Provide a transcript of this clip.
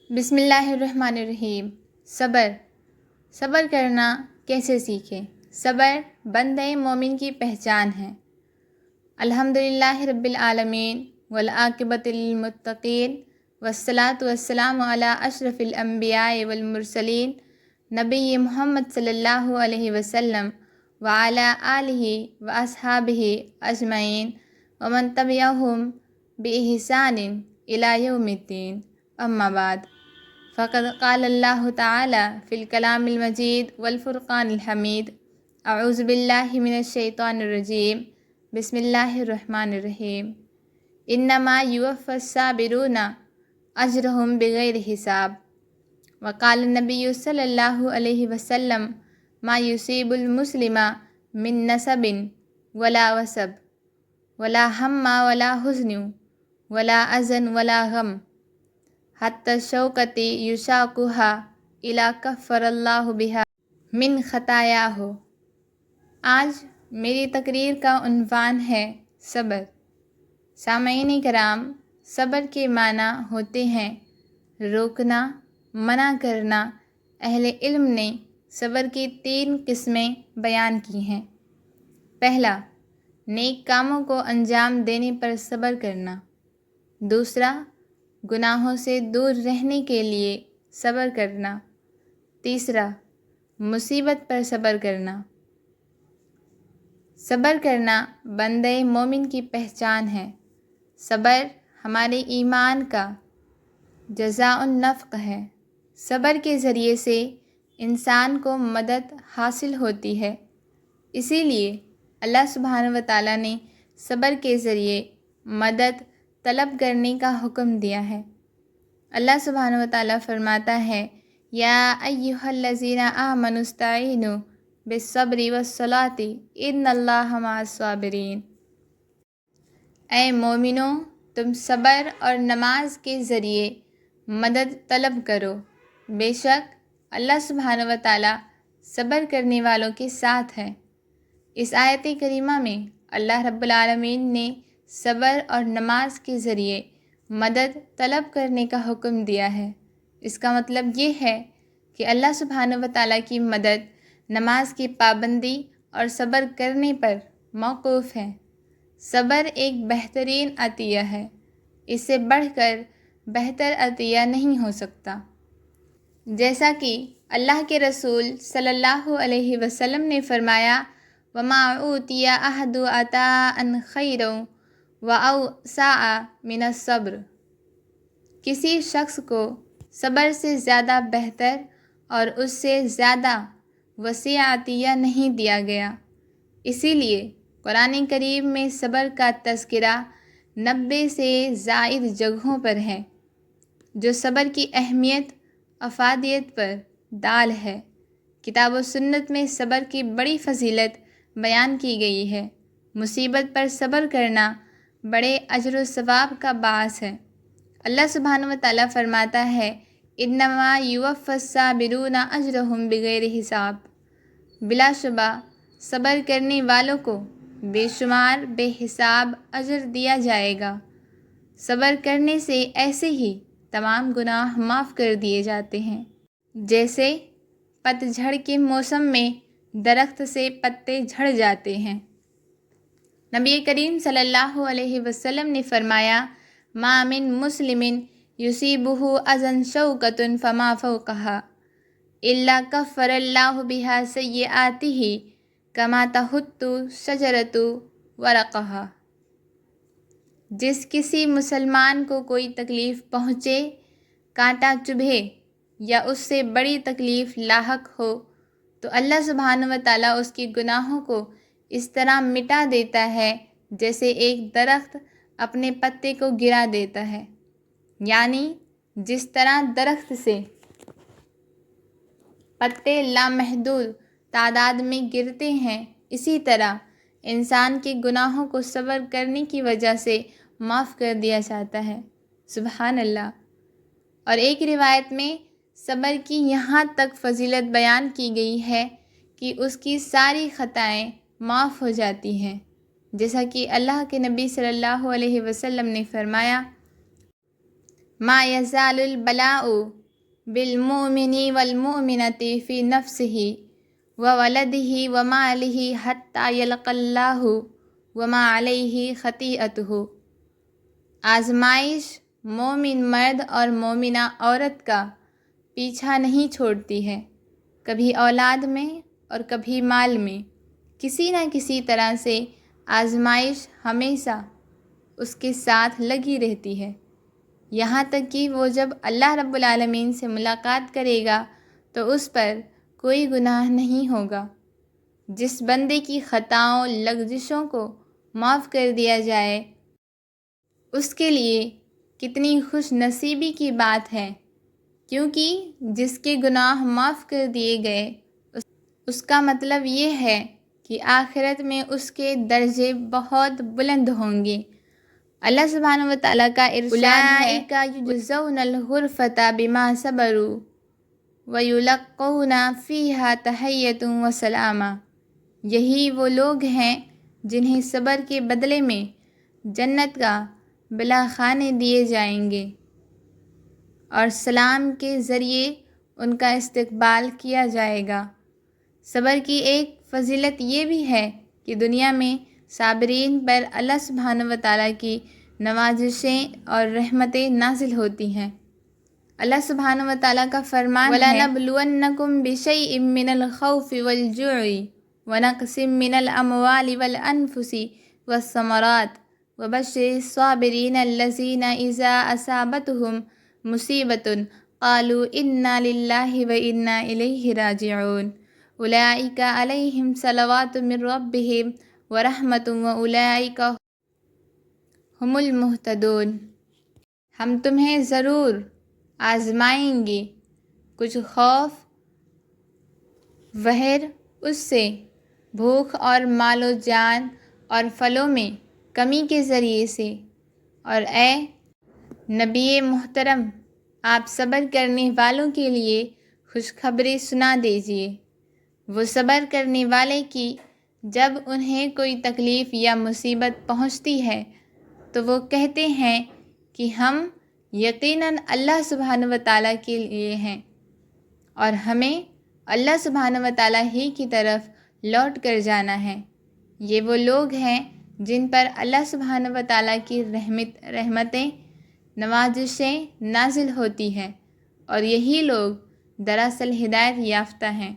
بسم اللہ الرحمن الرحیم۔ صبر کرنا کیسے سیکھیں؟ صبر بندہ مومن کی پہچان ہے۔ الحمدللہ رب العالمین والعاقبۃ للمتقین والصلاۃ والسلام علی اشرف الانبیاء والمرسلین نبی محمد صلی اللہ علیہ وسلم وعلی آلہ واصحابہ اجمعین ومن تبعہم بإحسان الی یوم الدین، اما بعد، فقد قال اللہ تعالی فی الکلام المجید والفرقان الحمید، اعوذ باللہ من الشیطان الرجیم، بسم اللہ الرحمن الرحیم، انما یوفی الصابرون اجرہم بغیر حساب، وقال النبی صلی اللہ علیہ وسلم ما یصیب المسلم من نصب ولا وصب ولا ہم ولا حزن ولا اذن ولا غم حتی الشوکۃ یشاقها الا کفر اللہ بہا من خطایاہ۔ آج میری تقریر کا عنوان ہے صبر۔ سامعین کرام، صبر کے معنی ہوتے ہیں روکنا، منع کرنا۔ اہل علم نے صبر کی 3 قسمیں بیان کی ہیں۔ پہلا، نیک کاموں کو انجام دینے پر صبر کرنا۔ دوسرا، گناہوں سے دور رہنے کے لیے صبر کرنا۔ تیسرا، مصیبت پر صبر کرنا۔ صبر کرنا بندہ مومن کی پہچان ہے۔ صبر ہمارے ایمان کا جزاء النفق ہے۔ صبر کے ذریعے سے انسان کو مدد حاصل ہوتی ہے۔ اسی لیے اللہ سبحانہ و تعالیٰ نے صبر کے ذریعے مدد طلب کرنے کا حکم دیا ہے۔ اللہ سبحانہ و تعالیٰ فرماتا ہے، یا ایھا الذین آمنوا استعینوا بالصبر والصلاۃ ان اللہ مع الصابرین۔ اے مومنو، تم صبر اور نماز کے ذریعے مدد طلب کرو، بے شک اللہ سبحانہ و تعالیٰ صبر کرنے والوں کے ساتھ ہے۔ اس آیت کریمہ میں اللہ رب العالمین نے صبر اور نماز کے ذریعے مدد طلب کرنے کا حکم دیا ہے۔ اس کا مطلب یہ ہے کہ اللہ سبحانہ و تعالیٰ کی مدد نماز کی پابندی اور صبر کرنے پر موقوف ہے۔ صبر ایک بہترین عطیہ ہے، اس سے بڑھ کر بہتر عطیہ نہیں ہو سکتا۔ جیسا کہ اللہ کے رسول صلی اللہ علیہ وسلم نے فرمایا، وَمَا أُوتِيَ أَحَدٌ عَطَاءً خَيْرًا وَأَوْسَعَ مِنَ الصَّبْرِ۔ کسی شخص کو صبر سے زیادہ بہتر اور اس سے زیادہ وسیع عطیہ نہیں دیا گیا۔ اسی لیے قرآن کریم میں صبر کا تذکرہ 90 سے زائد جگہوں پر ہے، جو صبر کی اہمیت، افادیت پر دال ہے۔ کتاب و سنت میں صبر کی بڑی فضیلت بیان کی گئی ہے۔ مصیبت پر صبر کرنا بڑے اجر و ثواب کا باعث ہے۔ اللہ سبحانہ و تعالیٰ فرماتا ہے، انما یوفی الصابرون اجرہم بغیر حساب۔ بلا شبہ صبر کرنے والوں کو بے شمار بے حساب اجر دیا جائے گا۔ صبر کرنے سے ایسے ہی تمام گناہ معاف کر دیے جاتے ہیں، جیسے پت جھڑ کے موسم میں درخت سے پتے جھڑ جاتے ہیں۔ نبی کریم صلی اللہ علیہ وسلم نے فرمایا، ما من مسلم یصیبہ اذی شوکۃ فما فوقہا الا کفر اللہ بہا سیئاتہ کما تحط شجرۃ ورقہا۔ جس کسی مسلمان کو کوئی تکلیف پہنچے، کانٹا چبھے یا اس سے بڑی تکلیف لاحق ہو، تو اللہ سبحانہ و تعالیٰ اس کے گناہوں کو اس طرح مٹا دیتا ہے جیسے ایک درخت اپنے پتے کو گرا دیتا ہے۔ یعنی جس طرح درخت سے پتے لامحدود تعداد میں گرتے ہیں، اسی طرح انسان کے گناہوں کو صبر کرنے کی وجہ سے معاف کر دیا جاتا ہے۔ سبحان اللہ۔ اور ایک روایت میں صبر کی یہاں تک فضیلت بیان کی گئی ہے کہ اس کی ساری خطائیں معاف ہو جاتی ہیں، جیسا کہ اللہ کے نبی صلی اللہ علیہ وسلم نے فرمایا، ما یزال البلاء بالمؤمن والمؤمنة في نفسه وولده وماله حتى يلقى الله وما عليه خطيئته۔ آزمائش مومن مرد اور مومنہ عورت کا پیچھا نہیں چھوڑتی ہے، کبھی اولاد میں اور کبھی مال میں۔ کسی نہ کسی طرح سے آزمائش ہمیشہ اس کے ساتھ لگی رہتی ہے، یہاں تک کہ وہ جب اللہ رب العالمین سے ملاقات کرے گا تو اس پر کوئی گناہ نہیں ہوگا۔ جس بندے کی خطاؤں لغزشوں کو معاف کر دیا جائے اس کے لیے کتنی خوش نصیبی کی بات ہے، کیونکہ جس کے گناہ معاف کر دیے گئے اس کا مطلب یہ ہے کہ آخرت میں اس کے درجے بہت بلند ہوں گے۔ اللہ سبحانہ وتعالیٰ کا ارشاد ہے اولئک یجزون الغرفۃ بما صبروا ویلقون فیہا تحیۃ وسلام۔ یہی وہ لوگ ہیں جنہیں صبر کے بدلے میں جنت کا بلا خانے دیے جائیں گے اور سلام کے ذریعے ان کا استقبال کیا جائے گا۔ صبر کی ایک فضیلت یہ بھی ہے کہ دنیا میں صابرین پر اللہ سبحانہ وتعالیٰ کی نوازشیں اور رحمتیں نازل ہوتی ہیں۔ اللہ سبحانہ وتعالیٰ کا فرمان ہے وَلَنَبْلُوَنَّكُمْ بِشَيْءٍ مِّنَ الْخَوْفِ وَالْجُوعِ وَنَقْصٍ مِّنَ الْأَمْوَالِ وَالْأَنفُسِ وَالثَّمَرَاتِ وَبَشِّرِ الصَّابِرِينَ الَّذِينَ إِذَا أَصَابَتْهُمْ مُصِيبَةٌ قَالُوا إِنَّا لِلَّهِ وَإِنَّا إِلَيْهِ رَاجِعُونَ أُولَئِكَ عَلَيْهِمْ صَلَوَاتٌ مِّن رَّبِّهِمْ وَرَحْمَةٌ وَأُولَئِكَ ہم المہتدون۔ ہم تمہیں ضرور آزمائیں گے، کچھ خوف وہر اس سے، بھوک اور مال و جان اور پھلوں میں کمی کے ذریعے سے، اور اے نبی محترم آپ صبر کرنے والوں کے لیے خوشخبری سنا دیجیے۔ وہ صبر کرنے والے کی جب انہیں کوئی تکلیف یا مصیبت پہنچتی ہے تو وہ کہتے ہیں کہ ہم یقیناً اللہ سبحانہ وتعالیٰ کے لیے ہیں اور ہمیں اللہ سبحانہ وتعالیٰ ہی کی طرف لوٹ کر جانا ہے۔ یہ وہ لوگ ہیں جن پر اللہ سبحانہ وتعالیٰ کی رحمتیں نوازشیں نازل ہوتی ہیں، اور یہی لوگ دراصل ہدایت یافتہ ہیں۔